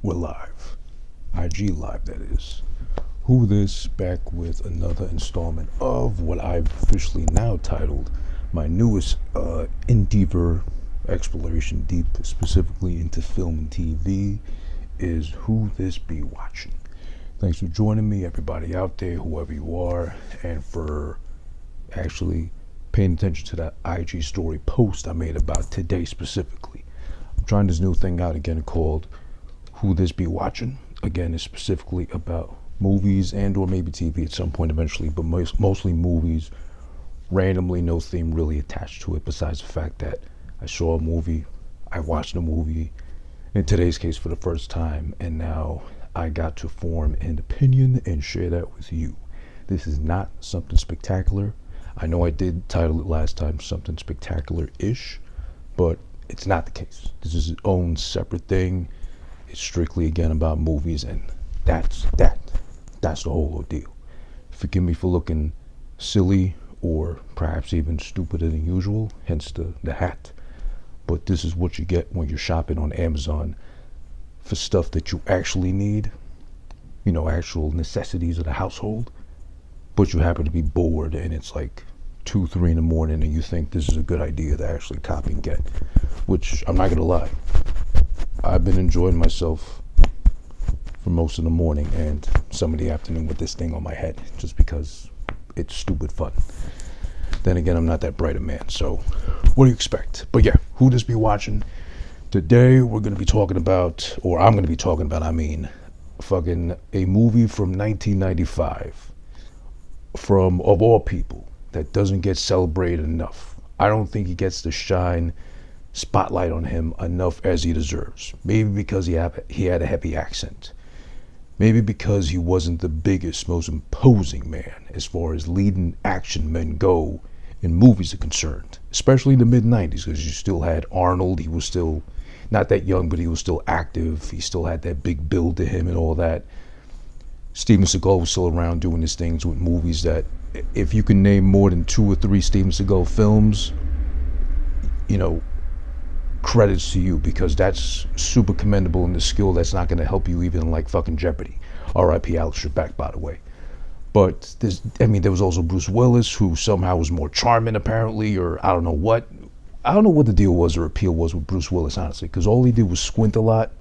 We're live. IG live, that is. Who this, back with another installment of what I've officially now titled my newest endeavor exploration deep specifically into film and TV is Who This Be Watching. Thanks for joining me, everybody out there, whoever you are, and for actually paying attention to that IG story post I made about today specifically. I'm trying this new thing out again called Who This Be Watching. Again, it's specifically about movies and or maybe TV at some point eventually, but mostly movies, randomly, no theme really attached to it besides the fact that I saw a movie, I watched a movie, in today's case for the first time, and now I got to form an opinion and share that with you. This is not something spectacular. I know I did title it last time something spectacular-ish, but it's not the case. This is its own separate thing. It's strictly again about movies, and that's the whole ordeal. Forgive me for looking silly or perhaps even stupider than usual, hence the hat. But this is what you get when you're shopping on Amazon for stuff that you actually need, you know, actual necessities of the household, but you happen to be bored and it's like 2-3 in the morning and you think this is a good idea to actually copy and get, which I'm not gonna lie, I've been enjoying myself for most of the morning and some of the afternoon with this thing on my head just because it's stupid fun. Then again, I'm not that bright a man, so what do you expect? But yeah, Who This Be Watching? Today we're going to be talking about, or I'm going to be talking about, fucking a movie from 1995 from, of all people, that doesn't get celebrated enough. I don't think he gets the shine spotlight on him enough as he deserves. Maybe because he had a heavy accent. Maybe because he wasn't the biggest, most imposing man as far as leading action men go in movies are concerned, especially in the mid-90s, because you still had Arnold. He was still not that young, but he was still active. He still had that big build to him and all that. Steven Seagal was still around doing his things with movies that, if you can name more than 2 or 3 Steven Seagal films, you know, credits to you, because that's super commendable in the skill that's not going to help you even like fucking Jeopardy. R.I.P. Alex Trebek, by the way. But there was also Bruce Willis, who somehow was more charming apparently, or I don't know what the deal was or appeal was with Bruce Willis, honestly, because all he did was squint a lot,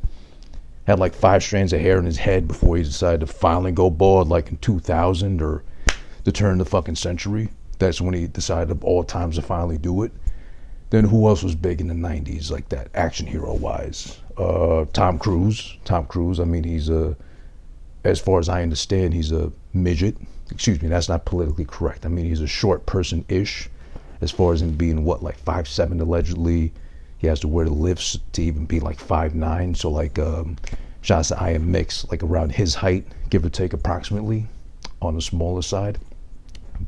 had like 5 strands of hair in his head before he decided to finally go bald, like in 2000 or the turn of the fucking century. That's when he decided of all times to finally do it. Then who else was big in the 90s like that, action hero wise? Tom Cruise. He's as far as I understand, he's a midget. Excuse me, that's not politically correct. He's a short person-ish, as far as him being, what, like 5'7" allegedly. He has to wear the lifts to even be like 5'9", so like, shots to I Am Mix, like around his height, give or take approximately, on the smaller side.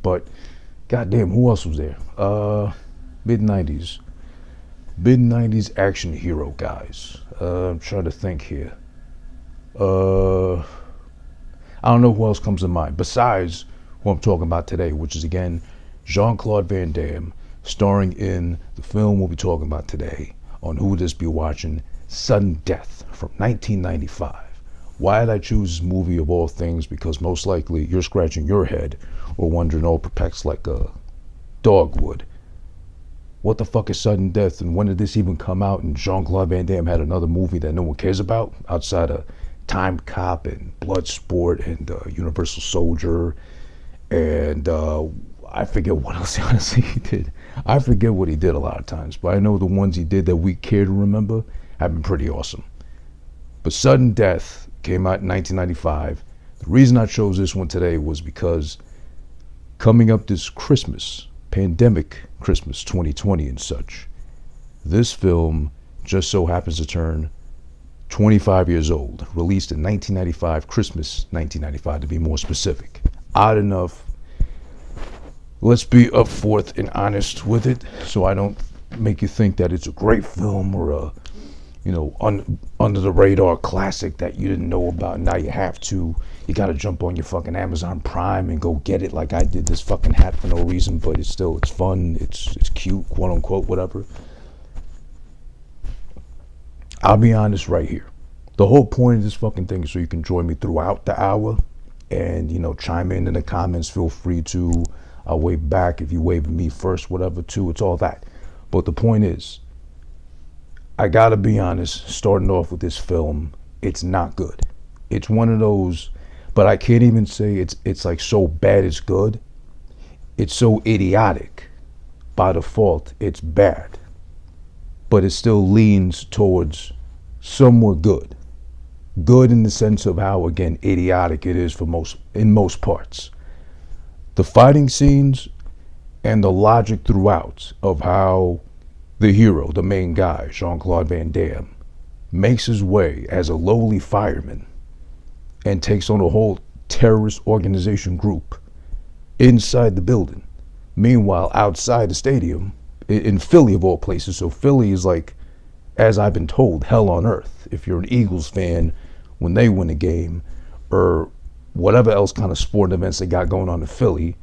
But, goddamn, who else was there? Mid-90s action hero guys. I'm trying to think here. I don't know who else comes to mind besides who I'm talking about today, which is again Jean Claude Van Damme, starring in the film we'll be talking about today on Who This Be Watching, Sudden Death from 1995. Why did I choose this movie of all things? Because most likely you're scratching your head or wondering, all perplexed like a dog would, what the fuck is Sudden Death, and when did this even come out? And Jean Claude Van Damme had another movie that no one cares about outside of Time Cop and Bloodsport and Universal Soldier, and I forget what else honestly he did. I forget what he did a lot of times, but I know the ones he did that we care to remember have been pretty awesome. But Sudden Death came out in 1995. The reason I chose this one today was because coming up this Christmas, pandemic Christmas 2020 and such, this film just so happens to turn 25 years old, released in 1995, Christmas 1995 to be more specific. Odd enough, let's be up forth and honest with it, so I don't make you think that it's a great film or a, under the radar classic that you didn't know about. Now you have to. You gotta jump on your fucking Amazon Prime and go get it like I did this fucking hat for no reason, but it's fun, it's cute, quote unquote, whatever. I'll be honest right here. The whole point of this fucking thing is so you can join me throughout the hour and, chime in the comments. Feel free to. I'll wave back if you wave at me first, whatever, too. It's all that. But the point is, I gotta be honest, starting off with this film, it's not good. It's one of those, but I can't even say it's like so bad it's good. It's so idiotic. By default, it's bad. But it still leans towards somewhat good. Good in the sense of how, again, idiotic it is in most parts. The fighting scenes and the logic throughout of how the hero, the main guy, Jean Claude Van Damme, makes his way as a lowly fireman and takes on a whole terrorist organization group inside the building. Meanwhile, outside the stadium, in Philly of all places, so Philly is like, as I've been told, hell on earth. If you're an Eagles fan, when they win a game, or whatever else kind of sporting events they got going on in Philly,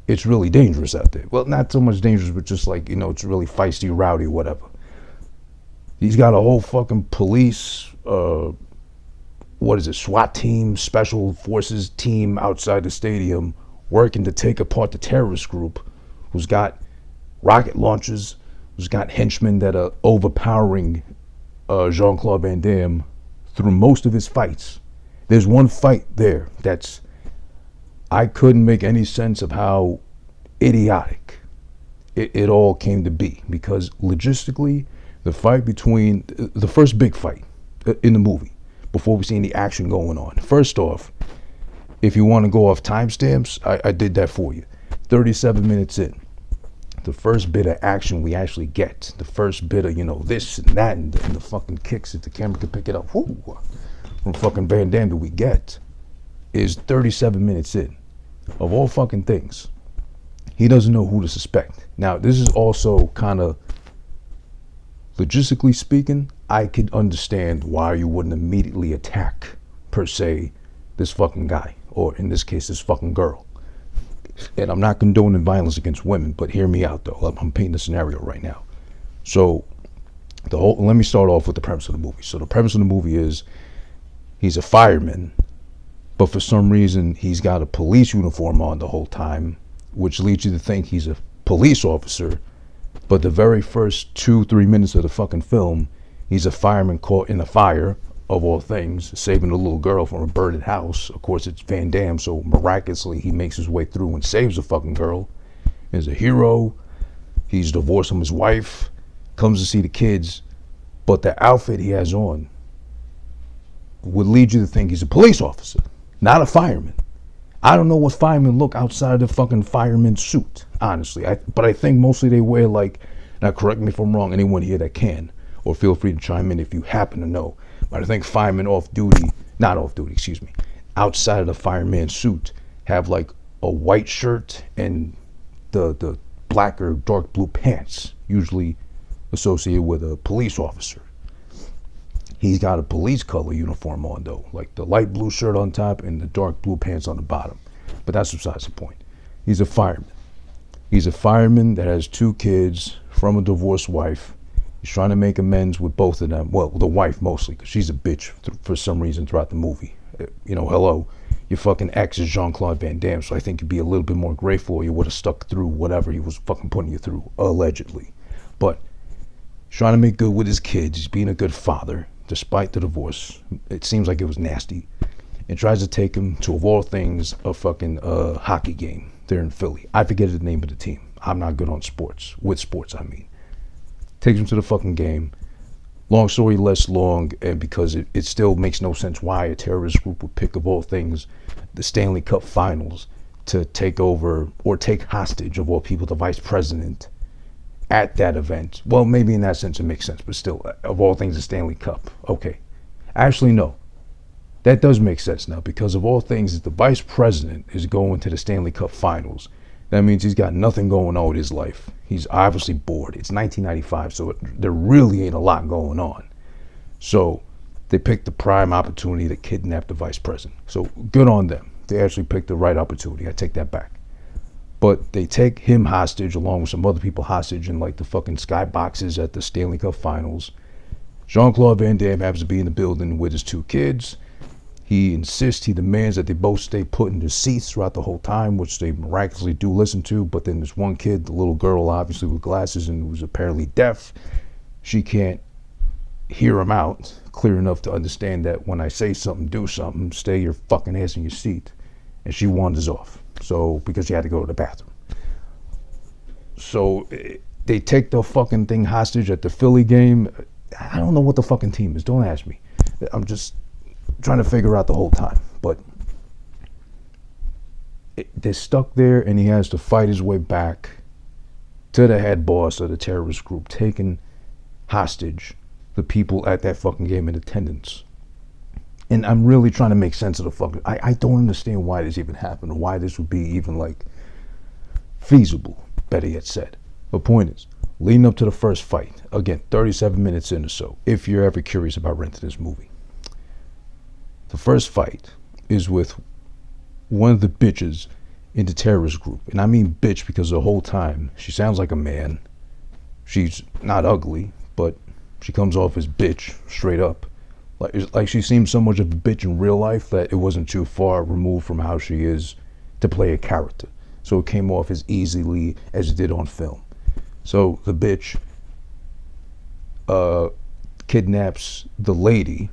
it's really dangerous out there. Well, not so much dangerous, but just like, it's really feisty, rowdy, whatever. He's got a whole fucking police, SWAT team, special forces team outside the stadium working to take apart the terrorist group who's got rocket launchers, who's got henchmen that are overpowering Jean Claude Van Damme through most of his fights. There's one fight there I couldn't make any sense of how idiotic it all came to be, because logistically, the fight between the first big fight in the movie, before we see any action going on. First off, if you want to go off timestamps, I did that for you. 37 minutes in, the first bit of action we actually get, the first bit of, this and that, and the fucking kicks that the camera can pick it up, from fucking Van Damme that we get, is 37 minutes in. Of all fucking things, he doesn't know who to suspect. Now, this is also kind of, logistically speaking, I could understand why you wouldn't immediately attack, per se, this fucking guy, or in this case, this fucking girl. And I'm not condoning violence against women, but hear me out, though. I'm painting a scenario right now. So, let me start off with the premise of the movie. So the premise of the movie is, he's a fireman, but for some reason, he's got a police uniform on the whole time, which leads you to think he's a police officer. But the very first 2-3 minutes of the fucking film, he's a fireman caught in a fire, of all things, saving a little girl from a burned house. Of course, it's Van Damme, so miraculously, he makes his way through and saves the fucking girl. He's a hero. He's divorced from his wife, comes to see the kids, but the outfit he has on would lead you to think he's a police officer, not a fireman. I don't know what firemen look outside of the fucking fireman suit, honestly. But I think mostly they wear now correct me if I'm wrong, anyone here that can, or feel free to chime in if you happen to know. But I think firemen outside of the fireman suit have like a white shirt and the black or dark blue pants, usually associated with a police officer. He's got a police color uniform on, though, like the light blue shirt on top and the dark blue pants on the bottom. But that's besides the point. He's a fireman. He's a fireman that has 2 kids from a divorced wife. He's trying to make amends with both of them. Well, the wife mostly, because she's a bitch for some reason throughout the movie. Hello, your fucking ex is Jean Claude Van Damme, so I think you'd be a little bit more grateful, or you would have stuck through whatever he was fucking putting you through, allegedly. But he's trying to make good with his kids. He's being a good father, despite the divorce. It seems like it was nasty. And tries to take him to, of all things, a fucking hockey game there in Philly. I forget the name of the team. I'm not good on sports. With sports, I mean. Takes him to the fucking game. Long story less long, and because it still makes no sense why a terrorist group would pick, of all things, the Stanley Cup finals to take over, or take hostage, of all people, the vice president at that event. Well, maybe in that sense it makes sense, but still, of all things, the Stanley Cup. Okay. Actually, no. That does make sense now, because of all things, if the vice president is going to the Stanley Cup finals, that means he's got nothing going on with his life. He's obviously bored. It's 1995, so there really ain't a lot going on. So they picked the prime opportunity to kidnap the vice president. So good on them. They actually picked the right opportunity. I take that back. But they take him hostage along with some other people hostage in like the fucking skyboxes at the Stanley Cup finals. Jean Claude Van Damme happens to be in the building with his 2 kids. He demands that they both stay put in their seats throughout the whole time, which they miraculously do listen to. But then there's one kid, the little girl, obviously with glasses and who's apparently deaf. She can't hear him out clear enough to understand that when I say something, do something, stay your fucking ass in your seat. And she wanders off. So, because she had to go to the bathroom. So, they take the fucking thing hostage at the Philly game. I don't know what the fucking team is. Don't ask me. I'm just trying to figure out the whole time. But they're stuck there, and he has to fight his way back to the head boss of the terrorist group, taking hostage the people at that fucking game in attendance. And I'm really trying to make sense of the fucking... I don't understand why this even happened, or why this would be even, like, feasible, better yet said. The point is, leading up to the first fight, again, 37 minutes in or so, if you're ever curious about renting this movie. The first fight is with one of the bitches in the terrorist group. And I mean bitch because the whole time, she sounds like a man. She's not ugly, but she comes off as bitch, straight up. Like she seems so much of a bitch in real life that it wasn't too far removed from how she is to play a character. So it came off as easily as it did on film. So the bitch kidnaps the lady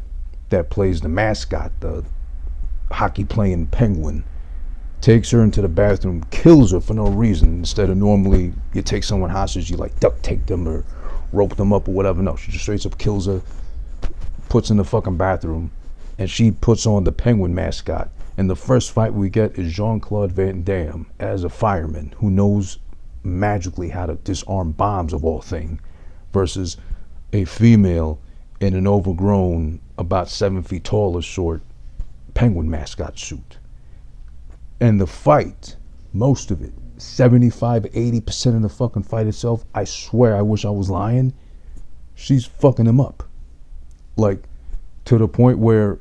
that plays the mascot, the hockey-playing penguin, takes her into the bathroom, kills her for no reason. Instead of normally you take someone hostage, you like duct tape them or rope them up or whatever. No, she just straight up kills her, puts in the fucking bathroom, and she puts on the penguin mascot. And the first fight we get is Jean Claude Van Damme as a fireman who knows magically how to disarm bombs of all things, versus a female in an overgrown, about 7 feet tall or short penguin mascot suit. And the fight, most of it, 75-80% of the fucking fight itself, I swear, I wish I was lying, she's fucking him up. Like, to the point where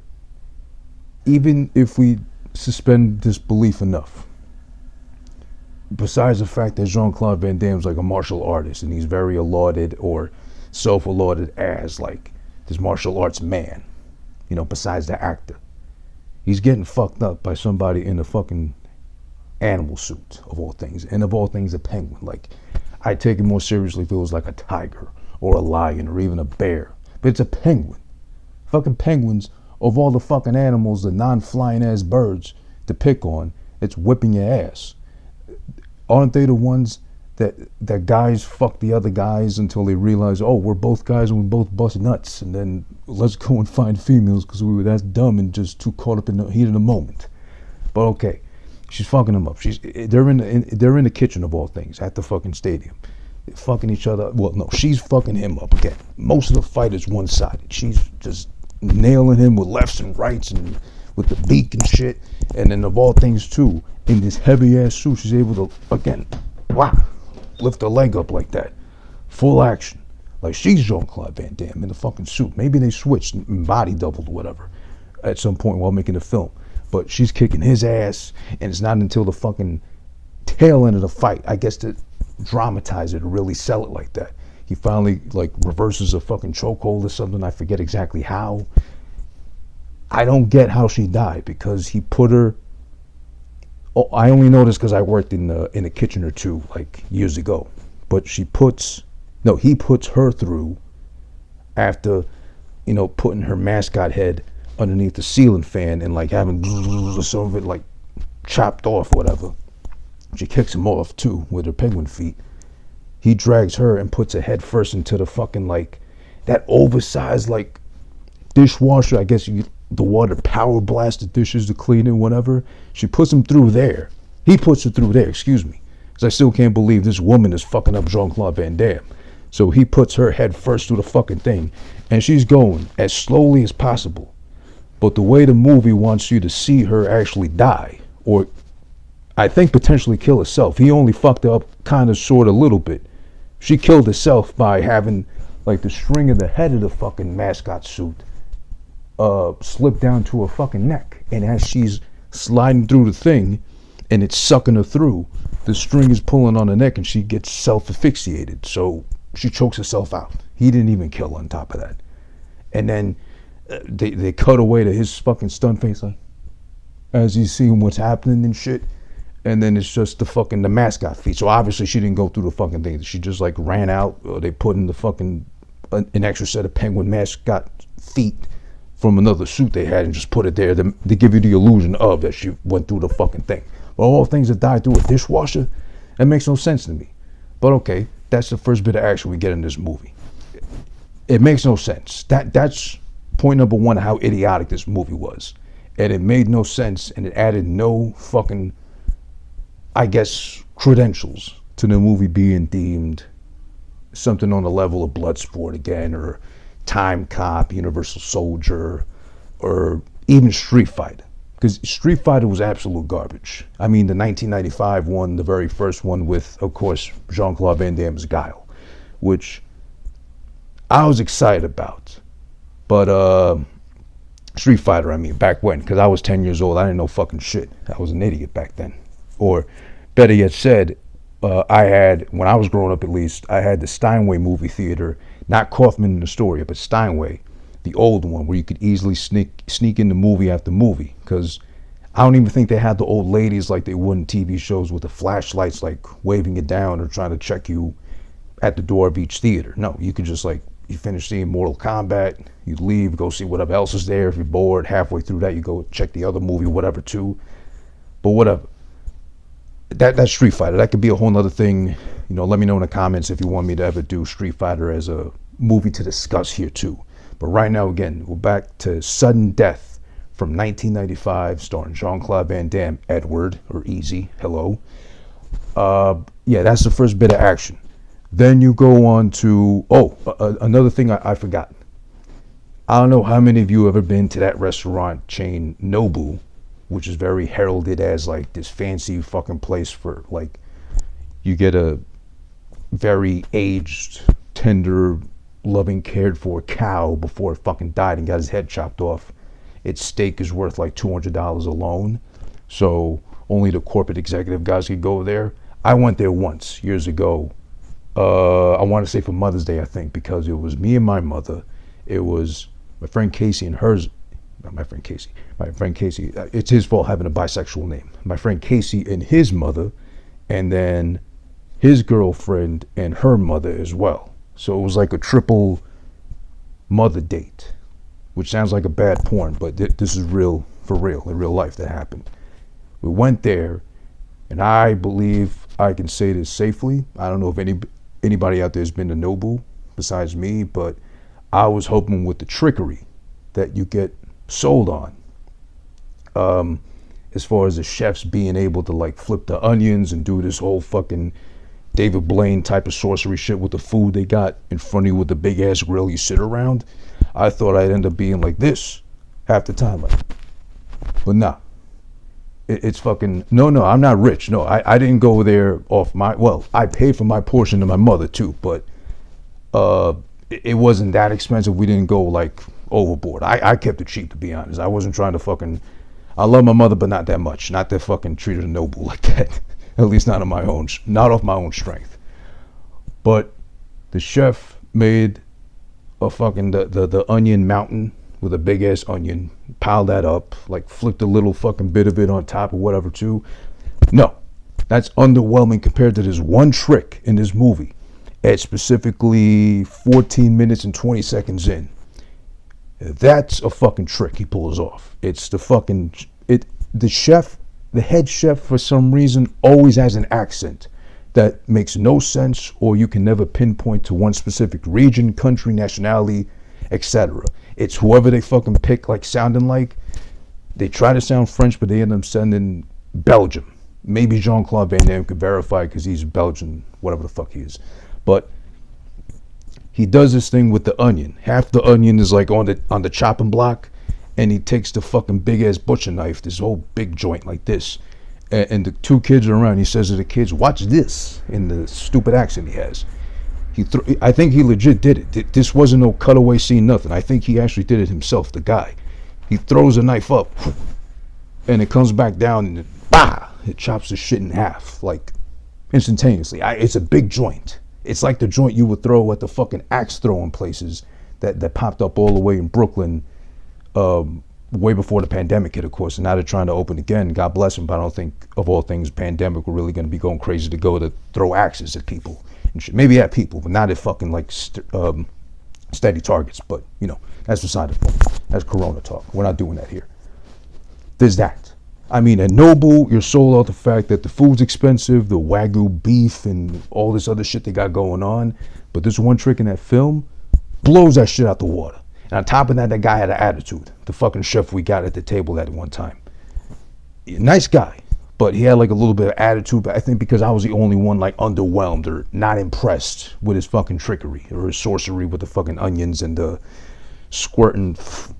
even if we suspend disbelief enough, besides the fact that Jean Claude Van Damme's like a martial artist and he's very lauded or self-lauded as like this martial arts man, you know, besides the actor, he's getting fucked up by somebody in a fucking animal suit, of all things, and of all things a penguin. Like, I'd take it more seriously if it was like a tiger or a lion or even a bear, but it's a penguin. Fucking penguins, of all the fucking animals, the non-flying ass birds to pick on, it's whipping your ass. Aren't they the ones that guys fuck the other guys until they realize, oh, we're both guys and we both bust nuts, and then let's go and find females because we were that dumb and just too caught up in the heat of the moment. But okay, she's fucking them up. They're in the kitchen of all things at the fucking stadium. They're fucking each other. Well, no, she's fucking him up again. Most of the fight is one-sided. She's just nailing him with lefts and rights and with the beak and shit. And then of all things too, in this heavy ass suit, she's able to, again, wow, lift her leg up like that. Full action. Like, she's Jean Claude Van Damme in the fucking suit. Maybe they switched and body doubled or whatever at some point while making the film. But she's kicking his ass, and it's not until the fucking tail end of the fight, I guess, to dramatize it or really sell it like that, he finally like reverses a fucking chokehold or something. I forget exactly how. I don't get how she died, because he put her... Oh, I only know this because I worked in a kitchen or two like years ago. But he puts her through after, you know, putting her mascot head underneath the ceiling fan and like having some of it like chopped off, whatever. She kicks him off too with her penguin feet. He drags her and puts her head first into the fucking like that oversized like dishwasher. I guess the water power blast the dishes to clean it, whatever. She puts him through there. He puts her through there, excuse me. Because I still can't believe this woman is fucking up Jean Claude Van Damme. So he puts her head first through the fucking thing. And she's going as slowly as possible. But the way the movie wants you to see her actually die, or I think potentially kill herself. He only fucked her up kind of sort of a little bit. She killed herself by having like the string of the head of the fucking mascot suit slip down to her fucking neck. And as she's sliding through the thing and it's sucking her through, the string is pulling on her neck and she gets self-asphyxiated. So she chokes herself out. He didn't even kill her on top of that. And then they cut away to his fucking stunned face, like, as he's seeing what's happening and shit. And then it's just the mascot feet. So obviously she didn't go through the fucking thing. She just like ran out. Or they put in the fucking an extra set of penguin mascot feet from another suit they had and just put it there to give you the illusion of that she went through the fucking thing. But all things that died through a dishwasher, that makes no sense to me. But okay, that's the first bit of action we get in this movie. It makes no sense. That's point number one, how idiotic this movie was. And it made no sense, and it added no fucking, I guess, credentials to the movie being deemed something on the level of Bloodsport again, or Time Cop, Universal Soldier, or even Street Fighter. Because Street Fighter was absolute garbage. I mean, the 1995 one, the very first one with, of course, Jean Claude Van Damme's Guile, which I was excited about. But Street Fighter, I mean, back when, because I was 10 years old, I didn't know fucking shit. I was an idiot back then. Or better yet said, I had, when I was growing up at least, I had the Steinway movie theater, not Kaufman in Astoria, but Steinway, the old one, where you could easily sneak into movie after movie. Because I don't even think they had the old ladies like they would in TV shows with the flashlights like waving it down or trying to check you at the door of each theater. No, you could just like, you finish seeing Mortal Kombat, you leave, go see whatever else is there. If you're bored, halfway through that, you go check the other movie, whatever too. But whatever. That's Street Fighter. That could be a whole nother thing. You know, let me know in the comments if you want me to ever do Street Fighter as a movie to discuss here too. But right now, again, we're back to Sudden Death from 1995, starring Jean Claude Van Damme, Edward, or Easy, hello. Yeah, that's the first bit of action. Then you go on to, another thing I forgot. I don't know how many of you have ever been to that restaurant chain, Nobu, which is very heralded as like this fancy fucking place for like, you get a very aged, tender, loving, cared for cow before it fucking died and got his head chopped off. Its steak is worth like $200 alone. So only the corporate executive guys could go there. I went there once, years ago. I want to say for Mother's Day, I think, because it was me and my mother. It was my friend Casey and hers. Not my friend Casey. My friend Casey. It's his fault having a bisexual name. My friend Casey and his mother, and then his girlfriend and her mother as well. So it was like a triple mother date, which sounds like a bad porn, but this is real, for real, in real life that happened. We went there, and I believe I can say this safely. I don't know if anybody out there has been to Nobu besides me, but I was hoping with the trickery that you get sold on, as far as the chefs being able to like flip the onions and do this whole fucking David Blaine type of sorcery shit with the food they got in front of you with the big ass grill you sit around. I thought I'd end up being like this half the time, like, but nah. It's fucking, no, I'm not rich. No, I didn't go there off my, well, I paid for my portion to my mother too, but it wasn't that expensive. We didn't go like overboard. I kept it cheap, to be honest. I wasn't trying to fucking, I love my mother, but not that much. Not to fucking treat her noble like that. At least not on my own, not off my own strength. But the chef made a fucking, the onion mountain with a big ass onion, piled that up, like flicked a little fucking bit of it on top or whatever too. No, that's underwhelming compared to this one trick in this movie at specifically 14 minutes and 20 seconds in. That's a fucking trick he pulls off. It's the fucking, the chef, the head chef for some reason always has an accent that makes no sense, or you can never pinpoint to one specific region, country, nationality, etc. It's whoever they fucking pick, like sounding like. They try to sound French, but they end up sounding Belgium. Maybe Jean Claude Van Damme could verify because he's Belgian, whatever the fuck he is. But he does this thing with the onion. Half the onion is like on the chopping block, and he takes the fucking big ass butcher knife, this whole big joint like this, and the two kids are around. He says to the kids, "Watch this," in the stupid accent he has. I think he legit did it. This wasn't no cutaway scene, nothing. I think he actually did it himself, the guy. He throws a knife up, and it comes back down, and it chops the shit in half, like instantaneously. It's a big joint. It's like the joint you would throw at the fucking axe throwing places that popped up all the way in Brooklyn, way before the pandemic hit, of course. And now they're trying to open again. God bless them, but I don't think, of all things, pandemic, we're really going to be going crazy to go to throw axes at people and shit. Maybe at people, but not at fucking like steady targets. But you know, that's beside the point. That's Corona talk. We're not doing that here. There's that. I mean, at Noble, you're sold out the fact that the food's expensive, the Wagyu beef, and all this other shit they got going on. But this one trick in that film blows that shit out the water. And on top of that, that guy had an attitude. The fucking chef we got at the table at one time. Nice guy, but he had like a little bit of attitude. But I think because I was the only one like underwhelmed or not impressed with his fucking trickery or his sorcery with the fucking onions and the squirting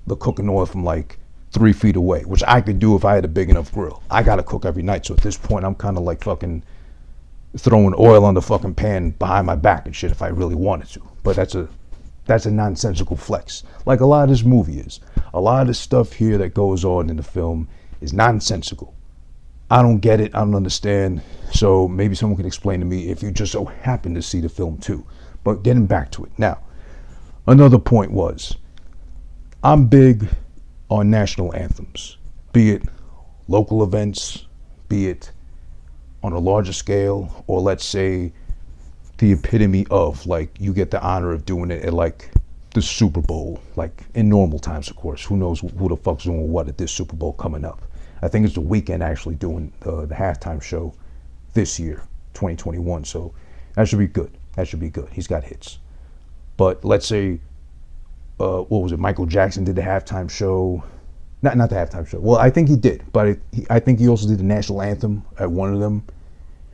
the cooking oil from like 3 feet away, which I could do if I had a big enough grill. I gotta cook every night, so at this point I'm kind of like fucking throwing oil on the fucking pan behind my back and shit if I really wanted to. But that's a nonsensical flex, like a lot of this movie is. A lot of the stuff here that goes on in the film is nonsensical. I don't get it, I don't understand, so maybe someone can explain to me if you just so happen to see the film too. But getting back to it, now, another point was, I'm big on national anthems, be it local events, be it on a larger scale, or let's say the epitome of, like, you get the honor of doing it at like the Super Bowl, like in normal times, of course. Who knows who the fuck's doing what at this Super Bowl coming up. I think it's the Weeknd actually doing the halftime show this year, 2021, so that should be good. That should be good. He's got hits. But let's say, what was it, Michael Jackson did the halftime show. Not the halftime show. Well, I think he did, but I think he also did the national anthem at one of them.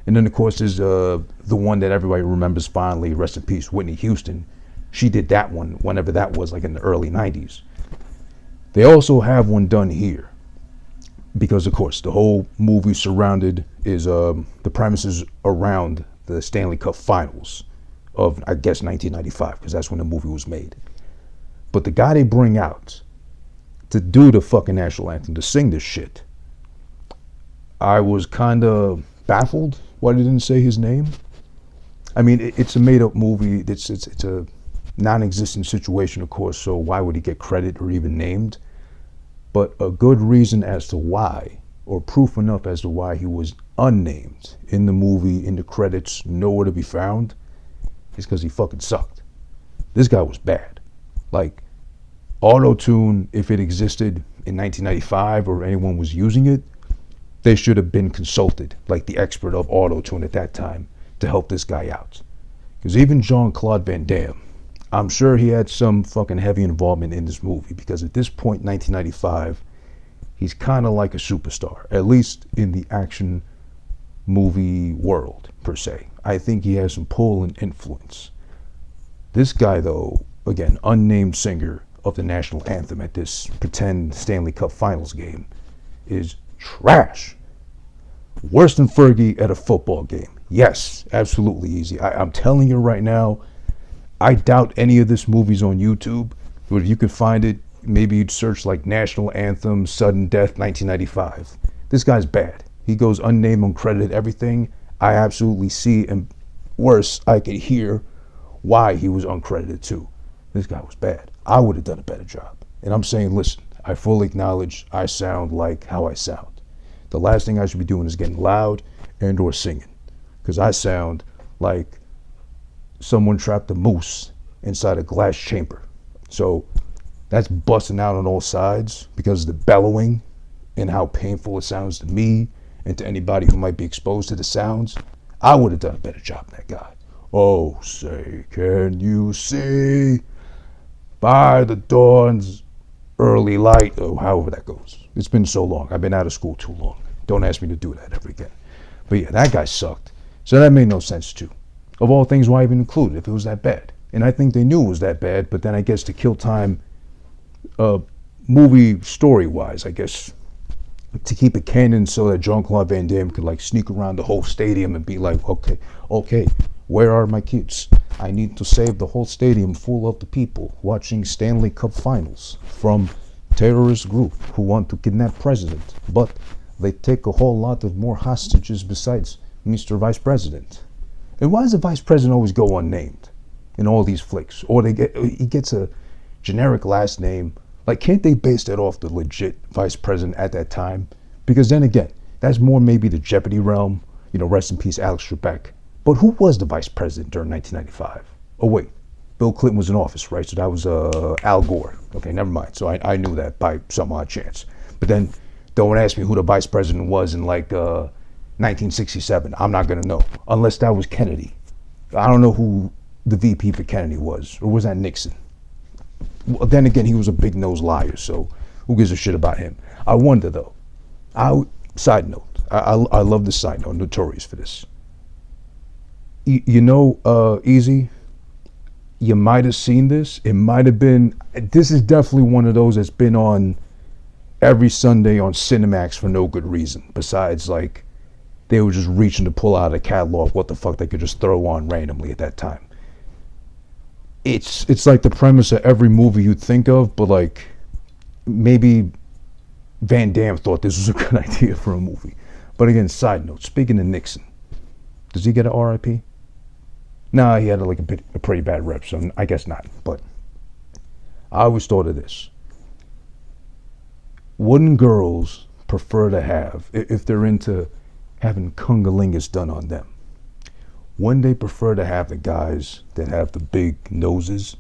And then, of course, there's the one that everybody remembers fondly, rest in peace, Whitney Houston. She did that one whenever that was, like in the early 90s. They also have one done here. Because, of course, the whole movie surrounded is, the premises around the Stanley Cup finals of, I guess, 1995, because that's when the movie was made. But the guy they bring out to do the fucking national anthem, to sing this shit, I was kind of baffled why they didn't say his name. I mean, it's a made-up movie. It's a non-existent situation, of course, so why would he get credit or even named? But a good reason as to why, or proof enough as to why he was unnamed in the movie, in the credits, nowhere to be found, is because he fucking sucked. This guy was bad. Like, auto-tune, if it existed in 1995 or anyone was using it, they should have been consulted, like the expert of auto-tune at that time, to help this guy out. Because even Jean Claude Van Damme, I'm sure he had some fucking heavy involvement in this movie, because at this point, 1995, he's kind of like a superstar, at least in the action movie world, per se. I think he has some pull and influence. This guy, though, again, unnamed singer of the national anthem at this pretend Stanley Cup finals game, is trash. Worse than Fergie at a football game. Yes, absolutely easy. I'm telling you right now, I doubt any of this movie's on YouTube, but if you could find it, maybe you'd search like national anthem, sudden death, 1995. This guy's bad. He goes unnamed, uncredited, everything. I absolutely see, and worse, I could hear why he was uncredited too. This guy was bad. I would have done a better job. And I'm saying, listen, I fully acknowledge I sound like how I sound. The last thing I should be doing is getting loud and or singing, because I sound like someone trapped a moose inside a glass chamber. So that's busting out on all sides because of the bellowing and how painful it sounds to me and to anybody who might be exposed to the sounds. I would have done a better job than that guy. Oh, say, can you see by the dawn's early light, or however that goes. It's been so long. I've been out of school too long. Don't ask me to do that ever again. But yeah, that guy sucked. So that made no sense too. Of all things, why even include it if it was that bad? And I think they knew it was that bad, but then I guess to kill time, movie story-wise, I guess, to keep it canon so that Jean Claude Van Damme could like sneak around the whole stadium and be like, okay, where are my kids? I need to save the whole stadium full of the people watching Stanley Cup finals from terrorist group who want to kidnap president, but they take a whole lot of more hostages besides Mr. Vice President. And why does the Vice President always go unnamed in all these flicks? Or he gets a generic last name. Like, can't they base that off the legit vice president at that time? Because then again, that's more maybe the Jeopardy realm. You know, rest in peace, Alex Trebek. But who was the vice president during 1995? Oh wait, Bill Clinton was in office, right? So that was Al Gore. Okay, never mind. So I knew that by some odd chance. But then don't ask me who the vice president was in like 1967. I'm not gonna know unless that was Kennedy. I don't know who the VP for Kennedy was, or was that Nixon? Well, then again, he was a big nosed liar, so who gives a shit about him? I wonder though. Side note, I love this side note. I'm notorious for this. You know, Easy, you might have seen this. It might have been. This is definitely one of those that's been on every Sunday on Cinemax for no good reason. Besides, like, they were just reaching to pull out a catalog what the fuck they could just throw on randomly at that time. It's like the premise of every movie you'd think of, but like maybe Van Damme thought this was a good idea for a movie. But again, side note, speaking of Nixon, does he get an RIP? Nah, he had like a pretty bad rep, so I guess not. But I always thought of this. Wouldn't girls prefer to have, if they're into having cunnilingus done on them, wouldn't they prefer to have the guys that have the big noses?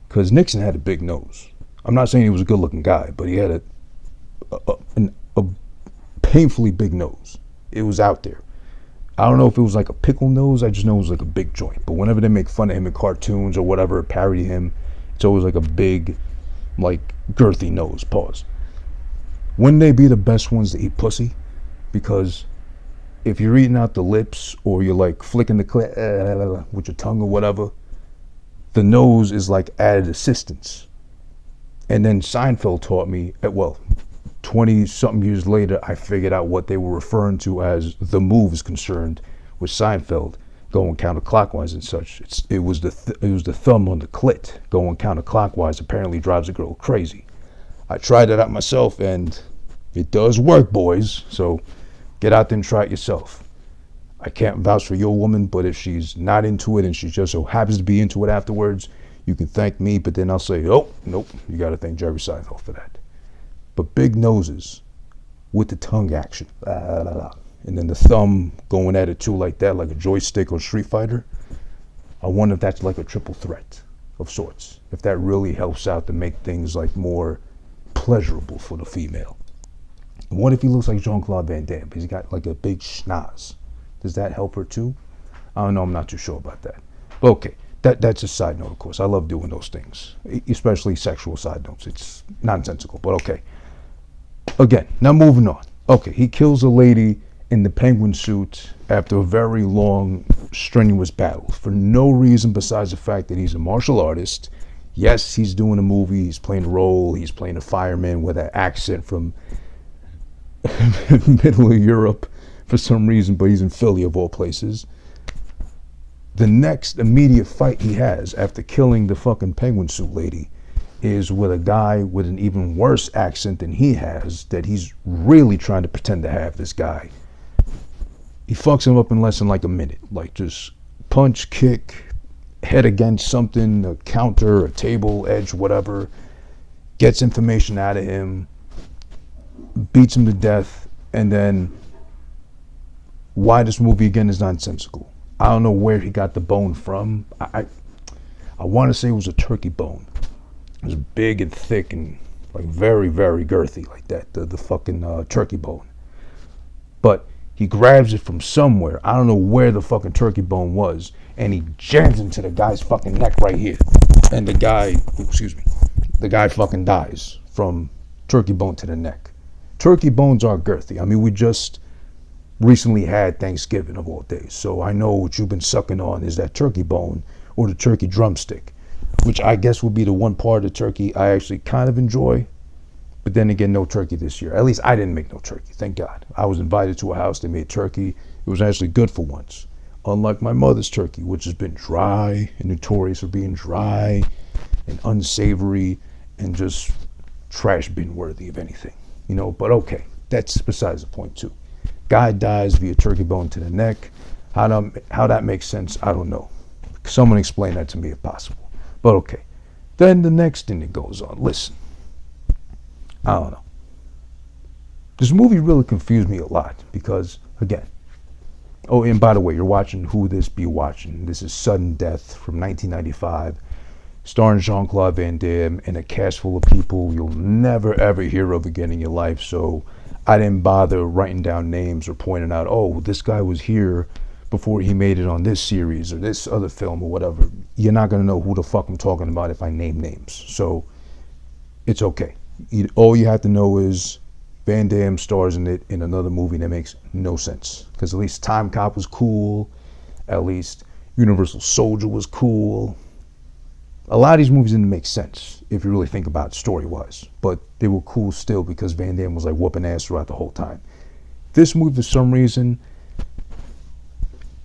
Because Nixon had a big nose. I'm not saying he was a good looking guy, but he had a painfully big nose. It was out there. I don't know if it was like a pickle nose. I just know it was like a big joint. But whenever they make fun of him in cartoons or whatever, parody him, it's always like a big, like, girthy nose. Pause. Wouldn't they be the best ones to eat pussy? Because if you're eating out the lips or you're like flicking the clit with your tongue or whatever, the nose is like added assistance. And then Seinfeld taught me, 20-something years later, I figured out what they were referring to as the move is concerned with Seinfeld going counterclockwise and such. It was the thumb on the clit going counterclockwise apparently drives a girl crazy. I tried it out myself and it does work, boys. So get out there and try it yourself. I can't vouch for your woman, but if she's not into it and she just so happens to be into it afterwards, you can thank me, but then I'll say, oh, nope, you got to thank Jerry Seinfeld for that. But big noses with the tongue action, and then the thumb going at it too like that, like a joystick or Street Fighter. I wonder if that's like a triple threat of sorts. If that really helps out to make things like more pleasurable for the female. And what if he looks like Jean Claude Van Damme? He's got like a big schnoz. Does that help her too? I don't know. I'm not too sure about that. But okay. That's a side note, of course. I love doing those things, especially sexual side notes. It's nonsensical, but okay. Again, now moving on. Okay, he kills a lady in the penguin suit after a very long, strenuous battle for no reason besides the fact that he's a martial artist. Yes, he's doing a movie. He's playing a role. He's playing a fireman with an accent from middle of Europe for some reason, but he's in Philly of all places. The next immediate fight he has after killing the fucking penguin suit lady is with a guy with an even worse accent than he has, that he's really trying to pretend to have, this guy. He fucks him up in less than like a minute. Like just punch, kick, head against something, a counter, a table, edge, whatever. Gets information out of him, beats him to death, and then why this movie again is nonsensical. I don't know where he got the bone from. I want to say it was a turkey bone. It was big and thick and like very, very girthy like that, the fucking turkey bone. But he grabs it from somewhere. I don't know where the fucking turkey bone was. And he jams into the guy's fucking neck right here. And the guy fucking dies from turkey bone to the neck. Turkey bones are girthy. I mean, we just recently had Thanksgiving of all days, so I know what you've been sucking on is that turkey bone or the turkey drumstick, which I guess would be the one part of the turkey I actually kind of enjoy. But then again, no turkey this year. At least I didn't make no turkey, thank God. I was invited to a house, they made turkey. It was actually good for once. Unlike my mother's turkey, which has been dry and notorious for being dry and unsavory and just trash bin worthy of anything, you know. But okay, that's besides the point too. Guy dies via turkey bone to the neck. How that makes sense, I don't know. Someone explain that to me if possible. But okay, Then the next thing that goes on. Listen, I don't know. This movie really confused me a lot because, again, oh, and by the way, you're watching Who This Be Watching. This is Sudden Death from 1995, starring Jean Claude Van Damme and a cast full of people you'll never ever hear of again in your life. So I didn't bother writing down names or pointing out, oh, this guy was here before he made it on this series or this other film or whatever. You're not going to know who the fuck I'm talking about if I name names. So it's okay. All you have to know is Van Damme stars in it in another movie that makes no sense. Because at least Time Cop was cool. At least Universal Soldier was cool. A lot of these movies didn't make sense if you really think about it story-wise. But they were cool still because Van Damme was like whooping ass throughout the whole time. This movie, for some reason,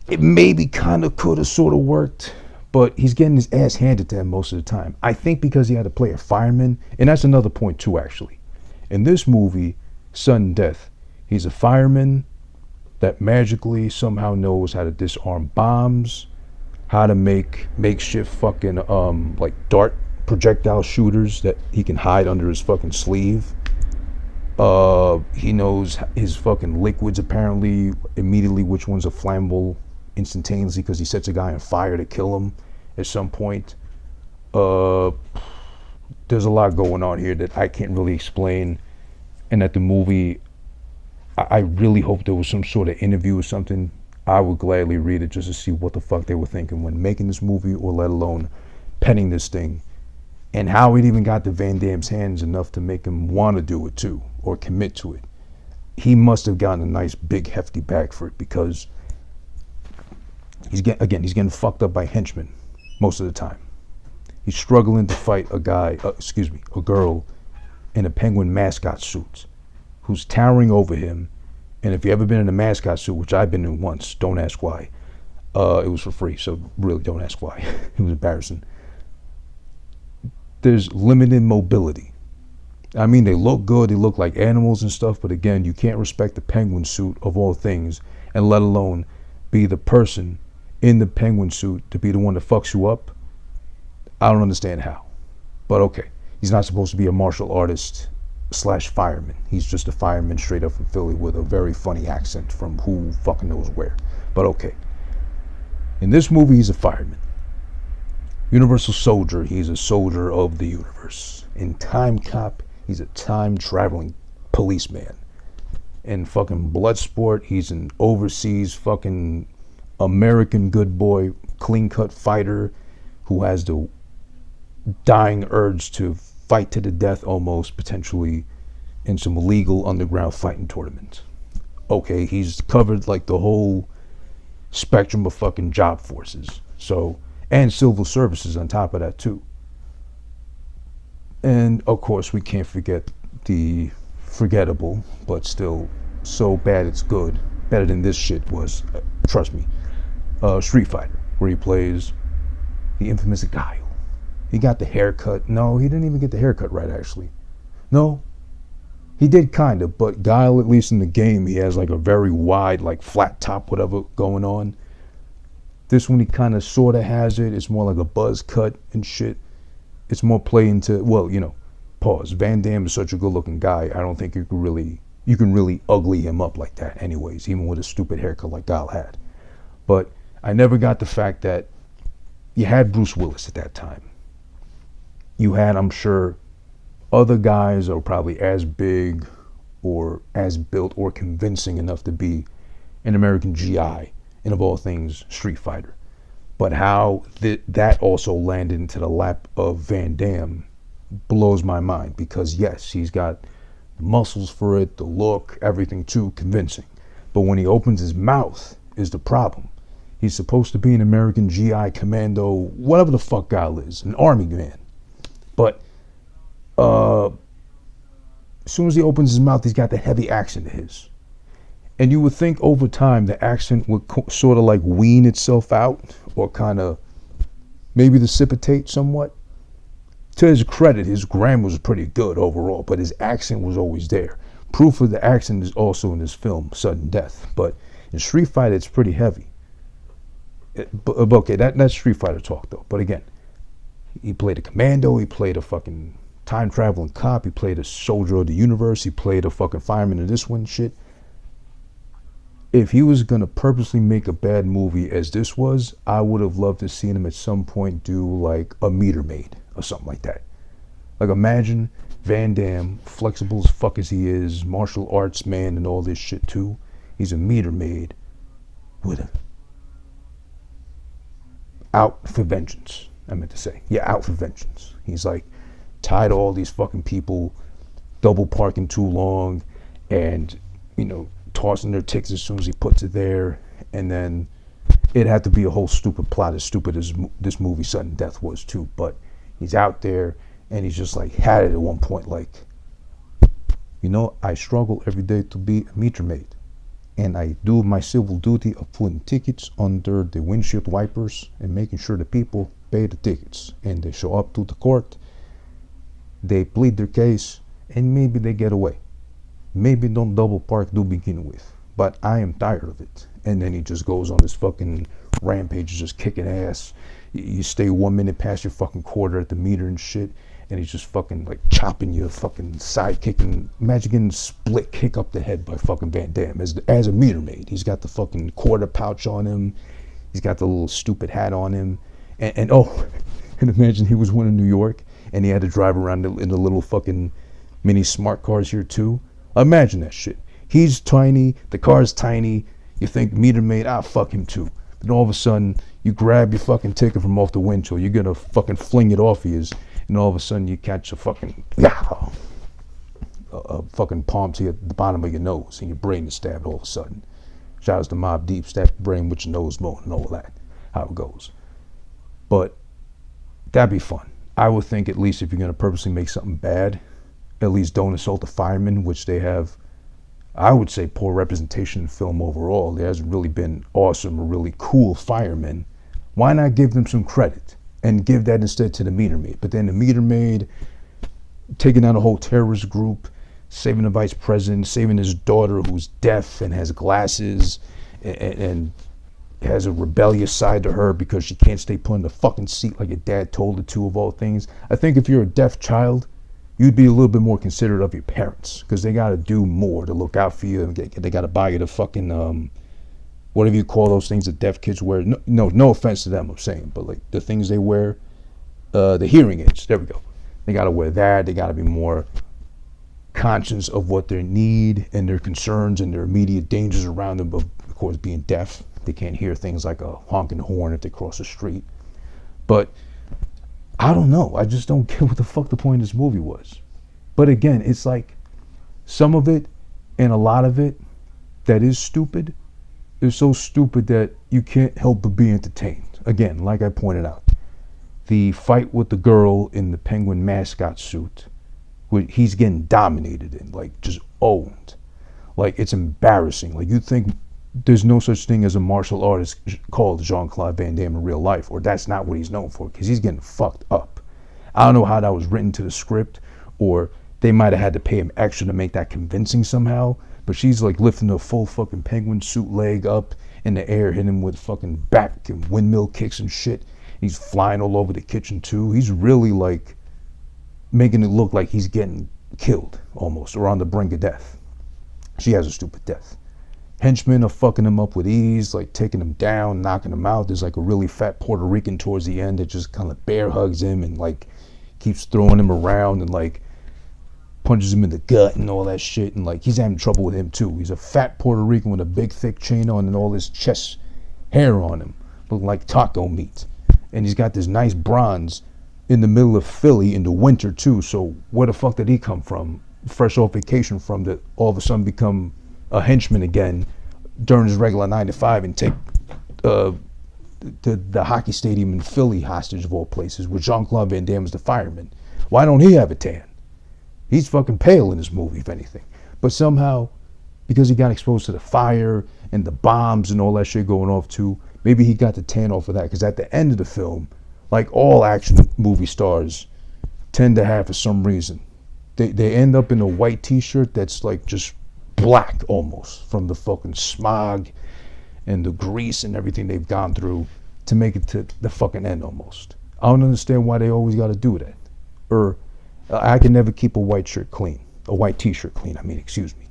it maybe kind of could have sort of worked. But he's getting his ass handed to him most of the time. I think because he had to play a fireman. And that's another point too, actually. In this movie, Sudden Death, he's a fireman that magically somehow knows how to disarm bombs, how to make makeshift fucking like dart projectile shooters that he can hide under his fucking sleeve. He knows his fucking liquids apparently immediately which ones are flammable instantaneously because he sets a guy on fire to kill him at some point. There's a lot going on here that I can't really explain. And at the movie, I really hope there was some sort of interview or something. I would gladly read it just to see what the fuck they were thinking when making this movie, or let alone penning this thing. And how it even got to Van Damme's hands enough to make him want to do it too, or commit to it. He must have gotten a nice big hefty bag for it because he's getting fucked up by henchmen most of the time. He's struggling to fight a girl in a penguin mascot suit who's towering over him. And if you've ever been in a mascot suit, which I've been in once, don't ask why. It was for free, so really don't ask why. It was embarrassing. There's limited mobility. I mean, they look good, they look like animals and stuff, but again, you can't respect the penguin suit of all things, and let alone be the person in the penguin suit to be the one that fucks you up. I don't understand how, but okay. He's not supposed to be a martial artist / fireman. He's just a fireman straight up from Philly with a very funny accent from who fucking knows where. But okay. In this movie, he's a fireman. Universal Soldier, he's a soldier of the universe. In Time Cop, he's a time-traveling policeman. In fucking Bloodsport, he's an overseas fucking American good boy, clean-cut fighter who has the dying urge to fight to the death almost, potentially, in some illegal underground fighting tournament. Okay, he's covered like the whole spectrum of fucking job forces. So, and civil services on top of that too. And of course, we can't forget the forgettable, but still so bad it's good, better than this shit was, trust me, Street Fighter, where he plays the infamous Guile. He got the haircut. No, he didn't even get the haircut right, actually. No, he did kind of, but Guile, at least in the game, he has like a very wide, like flat top, whatever going on. This one, he kind of sort of has it. It's more like a buzz cut and shit. It's more playing to, well, you know, pause. Van Damme is such a good looking guy. I don't think you can really ugly him up like that anyways, even with a stupid haircut like Guile had. But I never got the fact that you had Bruce Willis at that time. You had, I'm sure, other guys that were probably as big or as built or convincing enough to be an American GI, and of all things, Street Fighter. But how that also landed into the lap of Van Damme blows my mind, because yes, he's got the muscles for it, the look, everything too convincing. But when he opens his mouth is the problem. He's supposed to be an American GI commando, whatever the fuck Guile is, an army man. But as soon as he opens his mouth, he's got the heavy accent of his. And you would think over time the accent would sort of like wean itself out, or kind of maybe dissipate somewhat. To his credit, his grammar was pretty good overall, but his accent was always there. Proof of the accent is also in this film, Sudden Death. But in Street Fighter, it's pretty heavy. Okay, that's Street Fighter talk though. But again, He played a commando. He played a fucking time traveling cop. He played a soldier of the universe. He played a fucking fireman in this one shit. If he was gonna purposely make a bad movie as this was, I would have loved to see him at some point do like a Meter Maid or something like that. Like imagine Van Damme, flexible as fuck as he is, martial arts man and all this shit too. He's a Meter Maid with a out for vengeance. I meant to say, yeah, out for vengeance. He's like tied all these fucking people, double parking too long, and tossing their tickets as soon as he puts it there, and then it had to be a whole stupid plot, as stupid as this movie Sudden Death was too. But he's out there, and he's just like had it at one point, like, I struggle every day to be a meter maid, and I do my civil duty of putting tickets under the windshield wipers and making sure the people pay the tickets, and they show up to the court, they plead their case, and maybe they get away. Maybe don't double park to begin with, but I am tired of it. And then he just goes on this fucking rampage, just kicking ass. You stay 1 minute past your fucking quarter at the meter and shit, and he's just fucking like chopping you, fucking side kicking. Imagine getting split kick up the head by fucking Van Damme as a meter maid. He's got the fucking quarter pouch on him. He's got the little stupid hat on him, and imagine he was one in New York and he had to drive around in the little fucking mini smart cars here too. Imagine that shit. He's tiny, the car's tiny, you think meter maid, fuck him too. Then all of a sudden, you grab your fucking ticket from off the windshield, you're gonna fucking fling it off of you, and all of a sudden you catch a fucking palm to the bottom of your nose, and your brain is stabbed all of a sudden. Shout out to Mobb Deep, stab your brain with your nose bone and all that, how it goes. But that'd be fun. I would think, at least if you're gonna purposely make something bad, at least don't insult the firemen, which they have, I would say, poor representation in film overall. There hasn't really been awesome or really cool firemen. Why not give them some credit and give that instead to the meter maid? But then the meter maid taking out a whole terrorist group, saving the vice president, saving his daughter who's deaf and has glasses and has a rebellious side to her because she can't stay put in the fucking seat like your dad told her to, of all things. I think if you're a deaf child, you'd be a little bit more considerate of your parents, because they got to do more to look out for you. And they got to buy you the fucking, whatever you call those things that deaf kids wear. No offense to them, I'm saying, but like the things they wear, the hearing aids, there we go. They got to wear that. They got to be more conscious of what their need and their concerns and their immediate dangers around them. But of course, being deaf, they can't hear things like a honking horn if they cross the street. But I don't know. I just don't get what the fuck the point of this movie was. But again, it's like some of it and a lot of it that is stupid is so stupid that you can't help but be entertained. Again, like I pointed out, the fight with the girl in the penguin mascot suit, he's getting dominated in, like just owned. Like it's embarrassing. Like you think there's no such thing as a martial artist called Jean Claude Van Damme in real life, or that's not what he's known for, because he's getting fucked up. I don't know how that was written to the script, or they might have had to pay him extra to make that convincing somehow, but she's like lifting a full fucking penguin suit leg up in the air, hitting him with fucking back and windmill kicks and shit. He's flying all over the kitchen too. He's really like making it look like he's getting killed almost, or on the brink of death. She has a stupid death. Henchmen are fucking him up with ease, like taking him down, knocking him out. There's like a really fat Puerto Rican towards the end that just kind of bear hugs him and like keeps throwing him around and like punches him in the gut and all that shit. And like he's having trouble with him too. He's a fat Puerto Rican with a big thick chain on and all this chest hair on him, looking like taco meat. And he's got this nice bronze in the middle of Philly in the winter too. So where the fuck did he come from? Fresh off vacation from, that all of a sudden become a henchman again during his regular 9 to 5 and take the hockey stadium in Philly hostage of all places, with Jean Claude Van Damme as the fireman. Why don't he have a tan? He's fucking pale in this movie, if anything. But somehow, because he got exposed to the fire and the bombs and all that shit going off too, maybe he got the tan off of that. Because at the end of the film, like all action movie stars tend to have for some reason, they end up in a white t-shirt that's like just black almost from the fucking smog and the grease and everything they've gone through to make it to the fucking end almost. I don't understand why they always got to do that. Or I can never keep a white shirt clean, a white t-shirt clean, excuse me.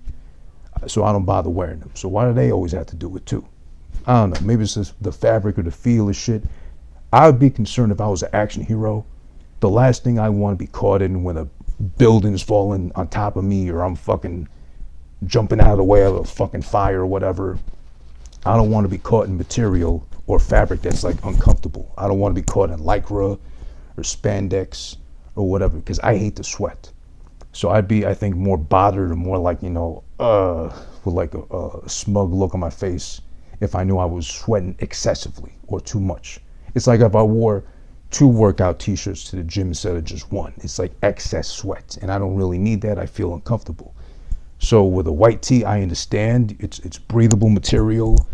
So I don't bother wearing them. So why do they always have to do it too? I don't know. Maybe it's just the fabric or the feel of shit. I would be concerned if I was an action hero. The last thing I want to be caught in when a building's falling on top of me or I'm fucking jumping out of the way of a fucking fire or whatever. I don't want to be caught in material or fabric that's like uncomfortable. I don't want to be caught in lycra or spandex or whatever because I hate to sweat. So I'd be, I think, more bothered or more like, with like a smug look on my face if I knew I was sweating excessively or too much. It's like if I wore 2 workout t-shirts to the gym instead of just 1. It's like excess sweat, and I don't really need that. I feel uncomfortable. So with a white tee, I understand it's breathable material.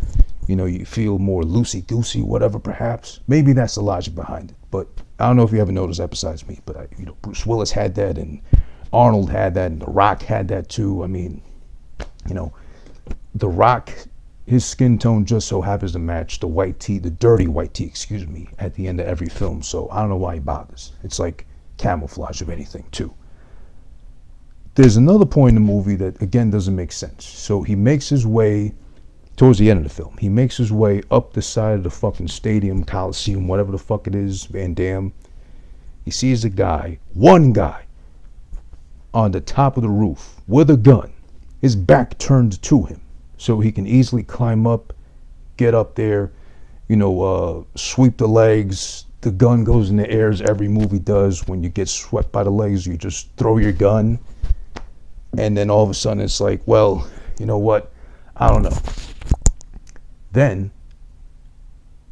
You feel more loosey-goosey, whatever, perhaps. Maybe that's the logic behind it. But I don't know if you ever noticed that besides me. But Bruce Willis had that, and Arnold had that, and The Rock had that too. The Rock, his skin tone just so happens to match the white tee, the dirty white tee, excuse me, at the end of every film. So I don't know why he bothers. It's like camouflage of anything too. There's another point in the movie that, again, doesn't make sense. So he makes his way, towards the end of the film, he makes his way up the side of the fucking stadium, Coliseum, whatever the fuck it is, Van Damme. He sees a guy, one guy, on the top of the roof with a gun, his back turned to him, so he can easily climb up, get up there, sweep the legs. The gun goes in the air as every movie does. When you get swept by the legs, you just throw your gun. And then all of a sudden it's like, well, you know what? I don't know. Then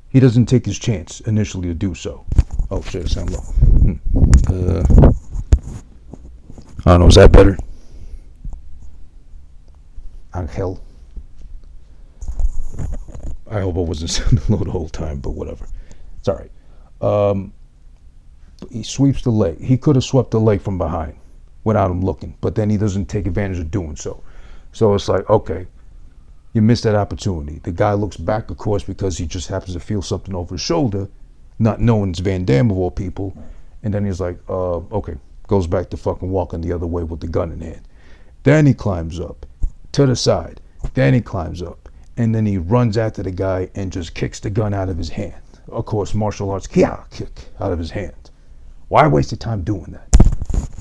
he doesn't take his chance initially to do so. Oh shit, it sounds low. I don't know, is that better? Angel. I hope I wasn't sounding low the whole time, but whatever. It's alright. He sweeps the leg. He could have swept the leg from behind without him looking, but then he doesn't take advantage of doing so. So it's like, okay, you missed that opportunity. The guy looks back, of course, because he just happens to feel something over his shoulder, not knowing it's Van Damme of all people, and then he's like, okay, goes back to fucking walking the other way with the gun in hand. Then he climbs up to the side. Then he climbs up, and then he runs after the guy and just kicks the gun out of his hand. Of course, martial arts kick out of his hand. Why waste the time doing that?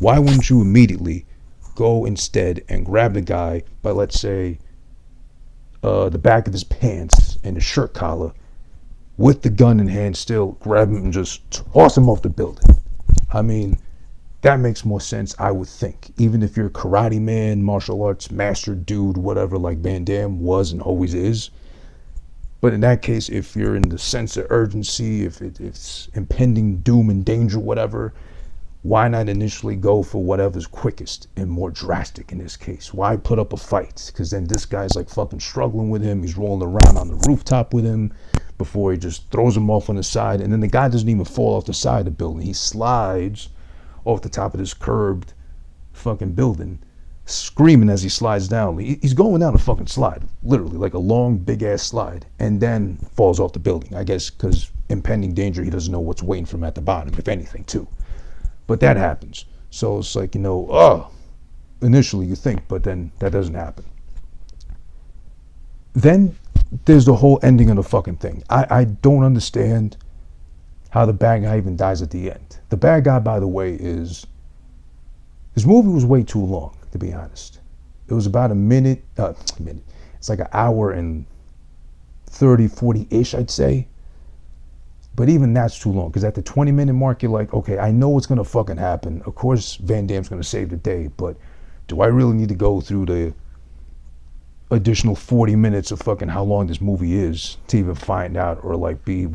Why wouldn't you immediately go instead and grab the guy by, let's say, the back of his pants and his shirt collar with the gun in hand still, grab him and just toss him off the building? That makes more sense, I would think. Even if you're a karate man, martial arts master dude, whatever, like Van Damme was and always is. But in that case, if you're in the sense of urgency, if it's impending doom and danger, whatever, why not initially go for whatever's quickest and more drastic in this case? Why put up a fight? Because then this guy's like fucking struggling with him. He's rolling around on the rooftop with him before he just throws him off on the side. And then the guy doesn't even fall off the side of the building. He slides off the top of this curbed fucking building, screaming as he slides down. He's going down a fucking slide, literally, like a long, big-ass slide, and then falls off the building. I guess because impending danger, he doesn't know what's waiting for him at the bottom, if anything, too. But that happens. So it's like, initially you think, but then that doesn't happen. Then there's the whole ending of the fucking thing. I don't understand how the bad guy even dies at the end. The bad guy, by the way, is... This movie was way too long, to be honest. It was about a minute. It's like an hour and 30, 40-ish, I'd say. But even that's too long, because at the 20-minute mark, you're like, okay, I know what's going to fucking happen. Of course, Van Damme's going to save the day, but do I really need to go through the additional 40 minutes of fucking how long this movie is to even find out, or like be,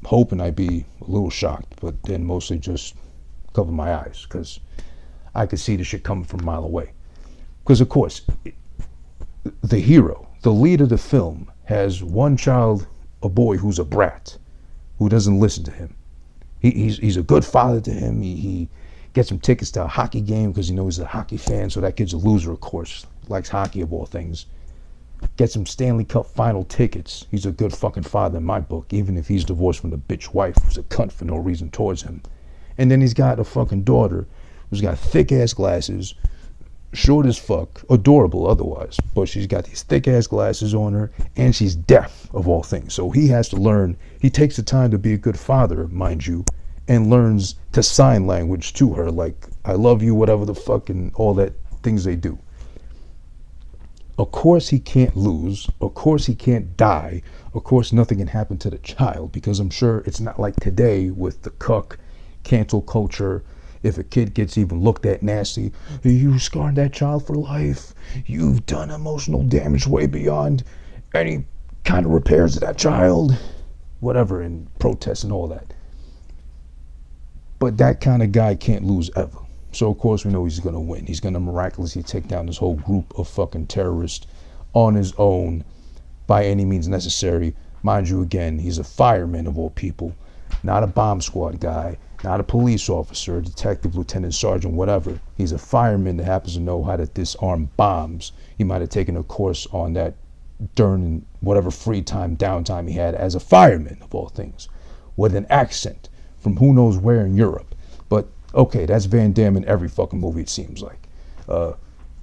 hoping I'd be a little shocked, but then mostly just cover my eyes, because I could see the shit coming from a mile away. Because, of course, the hero, the lead of the film, has one child, a boy who's a brat, who doesn't listen to him. He's a good father to him. He gets him tickets to a hockey game because he knows he's a hockey fan, so that kid's a loser, of course. Likes hockey of all things. Gets him Stanley Cup final tickets. He's a good fucking father in my book, even if he's divorced from the bitch wife who's a cunt for no reason towards him. And then he's got a fucking daughter who's got thick ass glasses, short as fuck, adorable otherwise, but she's got these thick ass glasses on her, and she's deaf of all things. So he has to learn. He takes the time to be a good father, mind you, and learns to sign language to her, like I love you, whatever the fuck, and all that things they do. Of course he can't lose. Of course he can't die. Of course nothing can happen to the child, because I'm sure it's not like today with the cuck cancel culture. If a kid gets even looked at nasty, you scarred that child for life. You've done emotional damage way beyond any kind of repairs to that child. Whatever, and protests and all that. But that kind of guy can't lose ever. So of course we know he's gonna win. He's gonna miraculously take down this whole group of fucking terrorists on his own by any means necessary. Mind you, again, he's a fireman of all people, not a bomb squad guy, not a police officer, detective, lieutenant, sergeant, whatever. He's a fireman that happens to know how to disarm bombs. He might have taken a course on that during whatever free time, downtime he had as a fireman of all things, with an accent from who knows where in Europe. But okay, that's Van Damme in every fucking movie, it seems like.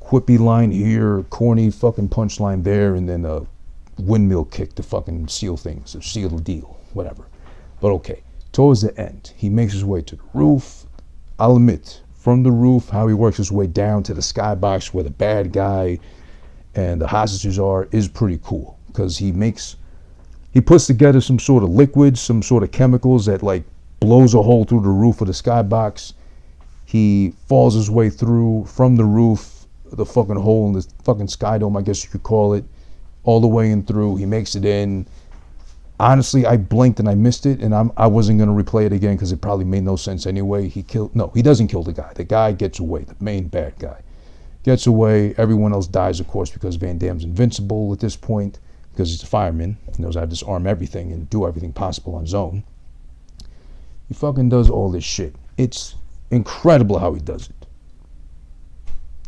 Quippy line here, corny fucking punchline there, and then a windmill kick to fucking seal things, or seal the deal, whatever. But okay, towards the end, he makes his way to the roof. I'll admit, from the roof, how he works his way down to the skybox where the bad guy and the hostages are is pretty cool, because he puts together some sort of liquids, some sort of chemicals that like blows a hole through the roof of the skybox. He falls his way through from the roof, the fucking hole in the fucking sky dome, I guess you could call it, all the way in through. He makes it in. Honestly, I blinked and I missed it, and I wasn't going to replay it again because it probably made no sense anyway. He doesn't kill the guy. The guy gets away. The main bad guy gets away. Everyone else dies, of course, because Van Damme's invincible at this point, because he's a fireman. He knows how to disarm everything and do everything possible on his own. He fucking does all this shit. It's incredible how he does it.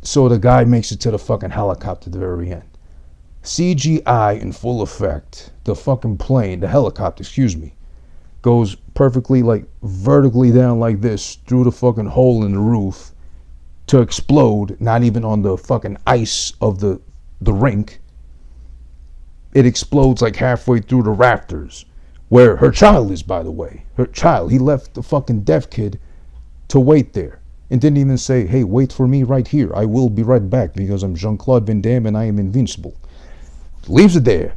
So the guy makes it to the fucking helicopter at the very end. CGI in full effect. The fucking plane, the helicopter, goes perfectly like vertically down like this through the fucking hole in the roof to explode, not even on the fucking ice of the rink. It explodes like halfway through the rafters, where her child is, by the way. Her child. He left the fucking deaf kid to wait there and didn't even say, hey, wait for me right here. I will be right back because I'm Jean Claude Van Damme and I am invincible. Leaves it there.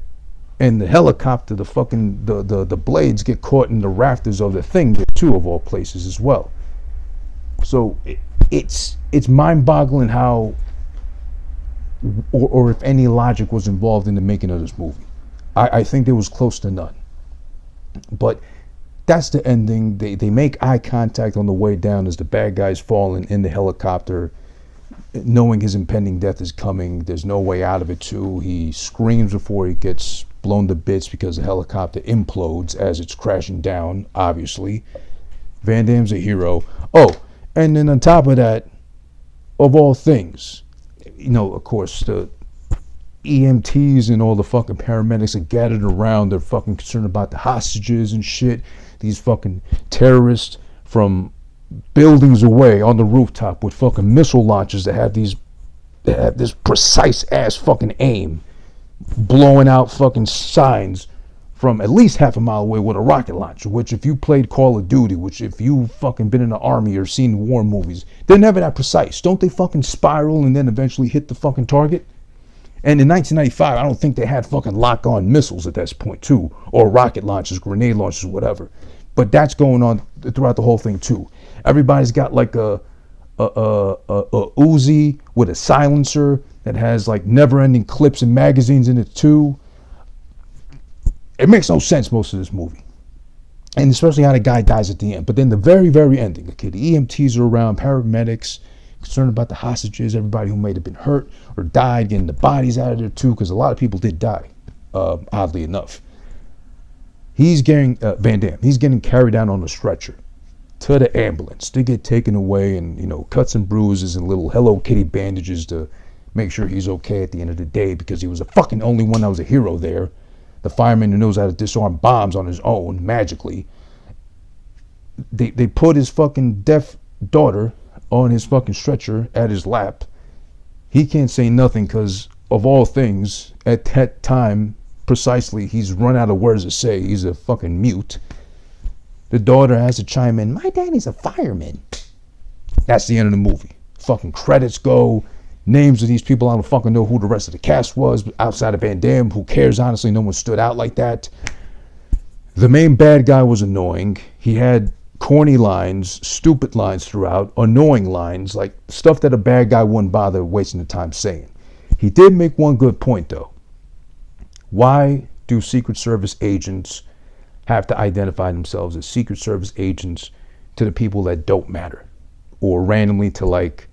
And the helicopter, the fucking, the blades get caught in the rafters of the thing there too, of all places as well. So it's mind-boggling how, or if any logic was involved in the making of this movie. I think there was close to none. But that's the ending. They make eye contact on the way down as the bad guy's falling in the helicopter, knowing his impending death is coming. There's no way out of it too. He screams before he gets blown to bits because the helicopter implodes as it's crashing down, obviously. Van Damme's a hero. Oh, and then on top of that, of all things, of course, the EMTs and all the fucking paramedics are gathered around. They're fucking concerned about the hostages and shit. These fucking terrorists from buildings away on the rooftop with fucking missile launchers that have this precise ass fucking aim, blowing out fucking signs from at least half a mile away with a rocket launcher, which if you played Call of Duty, which if you fucking been in the army or seen war movies, they're never that precise. Don't they fucking spiral and then eventually hit the fucking target? And in 1995, I don't think they had fucking lock-on missiles at that point too, or rocket launchers, grenade launchers, whatever. But that's going on throughout the whole thing too. Everybody's got like a Uzi with a silencer that has like never-ending clips and magazines in it too. It makes no sense, most of this movie. And especially how the guy dies at the end. But then the very, very ending, okay, the EMTs are around, paramedics, concerned about the hostages, everybody who may have been hurt or died, getting the bodies out of there too, because a lot of people did die, oddly enough. He's getting, Van Damme, he's getting carried down on a stretcher to the ambulance to get taken away, and, cuts and bruises and little Hello Kitty bandages to make sure he's okay at the end of the day, because he was the fucking only one that was a hero there. The fireman who knows how to disarm bombs on his own, magically. They put his fucking deaf daughter on his fucking stretcher at his lap. He can't say nothing because, of all things, at that time, precisely, he's run out of words to say. He's a fucking mute. The daughter has to chime in, my daddy's a fireman. That's the end of the movie. Fucking credits go. Names of these people, I don't fucking know who the rest of the cast was. Outside of Van Damme, who cares, honestly? No one stood out like that. The main bad guy was annoying. He had corny lines, stupid lines throughout, annoying lines, like stuff that a bad guy wouldn't bother wasting the time saying. He did make one good point, though. Why do Secret Service agents have to identify themselves as Secret Service agents to the people that don't matter? Or randomly to, like,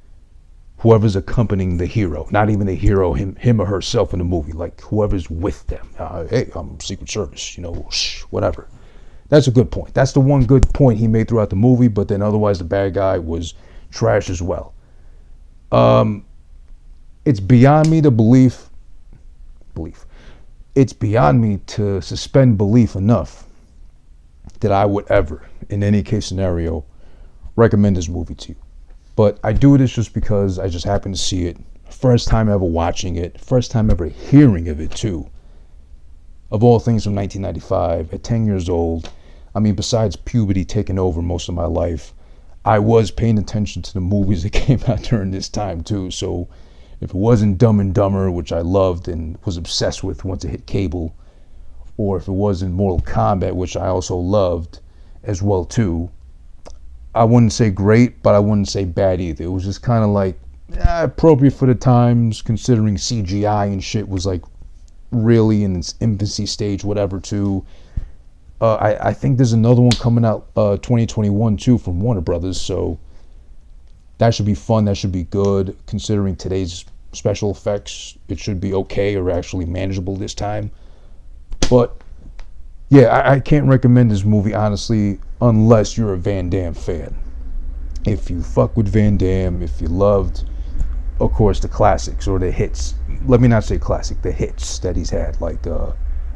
whoever's accompanying the hero. Not even the hero, him or herself in the movie. Like, whoever's with them. Hey, I'm Secret Service, whatever. That's a good point. That's the one good point he made throughout the movie, but then otherwise the bad guy was trash as well. It's beyond me to belief. It's beyond me to suspend belief enough that I would ever, in any case scenario, recommend this movie to you. But I do this just because I just happened to see it. First time ever watching it. First time ever hearing of it, too. Of all things, from 1995, at 10 years old. I mean, besides puberty taking over most of my life, I was paying attention to the movies that came out during this time, too. So if it wasn't Dumb and Dumber, which I loved and was obsessed with once it hit cable, or if it wasn't Mortal Kombat, which I also loved as well, too, I wouldn't say great, but I wouldn't say bad either. It was just kind of like appropriate for the times, considering CGI and shit was like really in its infancy stage, whatever, too. I think there's another one coming out 2021 too from Warner Brothers, so that should be fun. That should be good, considering today's special effects. It should be okay, or actually manageable this time. But yeah, I can't recommend this movie, honestly, unless you're a Van Damme fan. If you fuck with Van Damme, if you loved, of course, the classics or the hits. Let me not say classic, the hits that he's had, like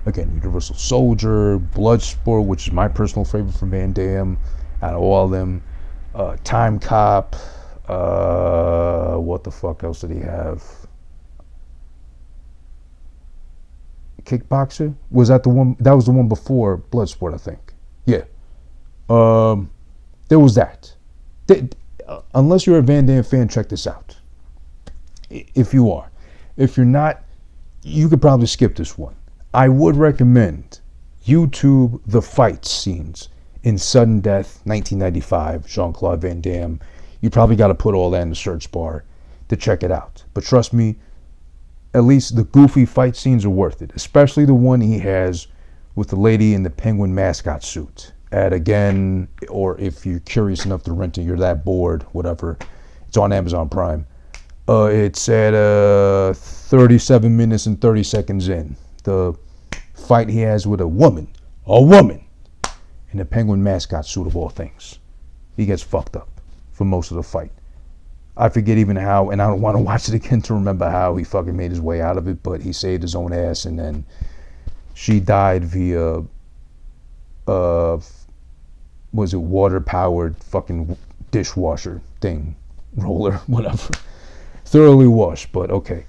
again, Universal Soldier, Bloodsport, which is my personal favorite from Van Damme out of all of them, Time Cop, what the fuck else did he have? Kickboxer? Was that the one? That was the one before Bloodsport, I think. Yeah. There was that. Unless you're a Van Damme fan, check this out. If you are. If you're not, you could probably skip this one. I would recommend YouTube the fight scenes in Sudden Death 1995, Jean Claude Van Damme. You probably got to put all that in the search bar to check it out. But trust me, at least the goofy fight scenes are worth it, especially the one he has with the lady in the penguin mascot suit. Again, or if you're curious enough to rent it, you're that bored, whatever, it's on Amazon Prime. It's at 37 minutes and 30 seconds in. The fight he has with a woman in a penguin mascot suit, of all things. He gets fucked up for most of the fight. I forget even how, and I don't want to watch it again to remember how he fucking made his way out of it, but he saved his own ass, and then she died via, was it water-powered fucking dishwasher thing, roller, whatever. Thoroughly washed, but okay.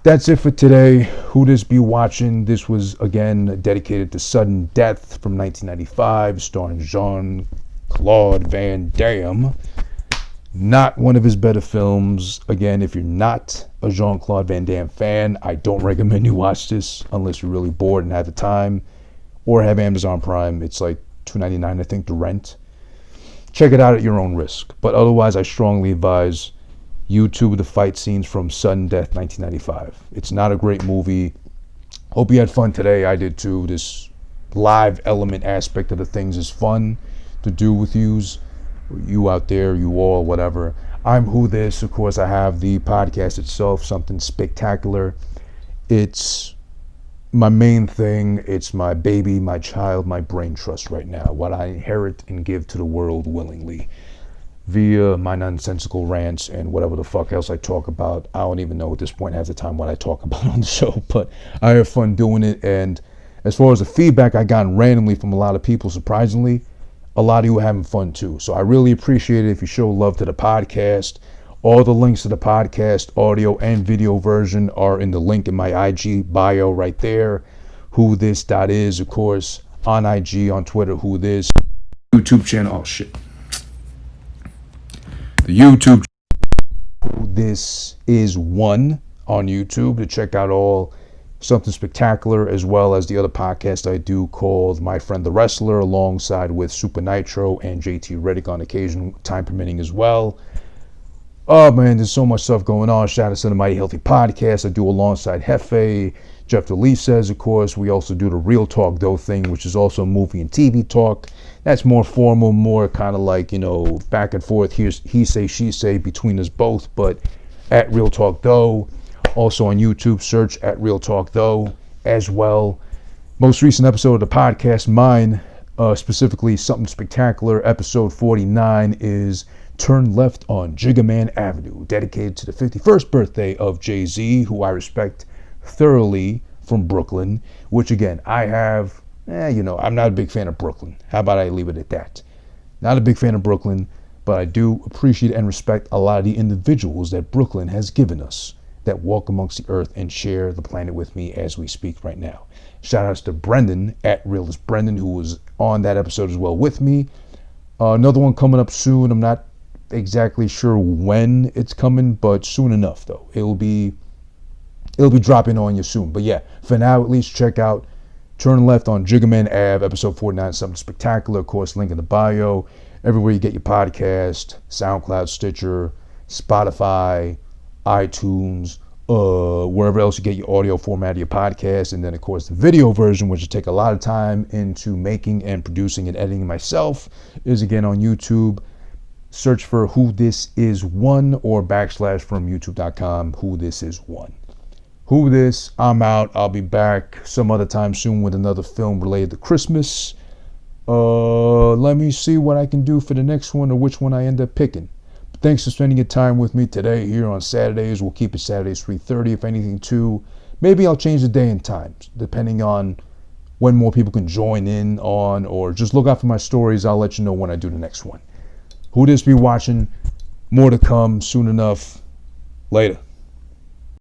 That's it for today. Who this be watching? This was, again, dedicated to Sudden Death from 1995, starring Jean Claude Van Damme. Not one of his better films. Again, if you're not a Jean Claude Van Damme fan, I don't recommend you watch this unless you're really bored and have the time, or have Amazon Prime. It's like $2.99, I think, to rent. Check it out at your own risk. But otherwise, I strongly advise YouTube the fight scenes from Sudden Death 1995. It's not a great movie. Hope you had fun today. I did too. This live element aspect of the things is fun to do with you out there, you all, whatever. I'm Who This. Of course, I have the podcast itself, Something Spectacular. It's my main thing. It's my baby, my child, my brain trust right now, what I inherit and give to the world willingly. via my nonsensical rants and whatever the fuck else I talk about. I don't even know at this point half the time what I talk about on the show, but I have fun doing it. And as far as the feedback I got randomly from a lot of people, surprisingly, a lot of you are having fun too. So I really appreciate it if you show love to the podcast. All the links to the podcast, audio and video version, are in the link in my IG bio right there. Who this is, of course, on IG, on Twitter, who this YouTube channel. Oh shit. The YouTube Who This Is One on YouTube to check out all Something Spectacular, as well as the other podcast I do called My Friend the Wrestler, alongside with Super Nitro and JT Reddick on occasion, time permitting as well. Oh man, there's so much stuff going on. Shout out to the Mighty Healthy Podcast I do alongside Hefe. Jeff DeLeaf says, of course, we also do the Real Talk Though thing, which is also movie and TV talk. That's more formal, more kind of like, back and forth. Here's he say, she say between us both, but at Real Talk Though. Also on YouTube, search at Real Talk Though as well. Most recent episode of the podcast, mine, specifically Something Spectacular, episode 49, is Turn Left on Jigga Man Avenue, dedicated to the 51st birthday of Jay-Z, who I respect thoroughly, from Brooklyn, which again, I have, I'm not a big fan of Brooklyn. How about I leave it at that? Not a big fan of Brooklyn, but I do appreciate and respect a lot of the individuals that Brooklyn has given us that walk amongst the earth and share the planet with me as we speak right now. Shout outs to Brendan, at Realist Brendan, who was on that episode as well with me. Another one coming up soon. I'm not exactly sure when it's coming, but soon enough though. It'll be dropping on you soon. But yeah, for now at least, check out Turn Left on Jigga Man Ave, episode 49, Something Spectacular. Of course, link in the bio. Everywhere you get your podcast, SoundCloud, Stitcher, Spotify, iTunes, wherever else you get your audio format of your podcast. And then, of course, the video version, which will take a lot of time into making and producing and editing myself, is again on YouTube. Search for Who This Is One or / from youtube.com, Who This Is One. Who This, I'm out. I'll be back some other time soon with another film related to Christmas. Let me see what I can do for the next one or which one I end up picking. But thanks for spending your time with me today here on Saturdays. We'll keep it Saturdays 3:30, if anything, too. Maybe I'll change the day and times, depending on when more people can join in on, or just look out for my stories. I'll let you know when I do the next one. Who This be watching? More to come soon enough. Later.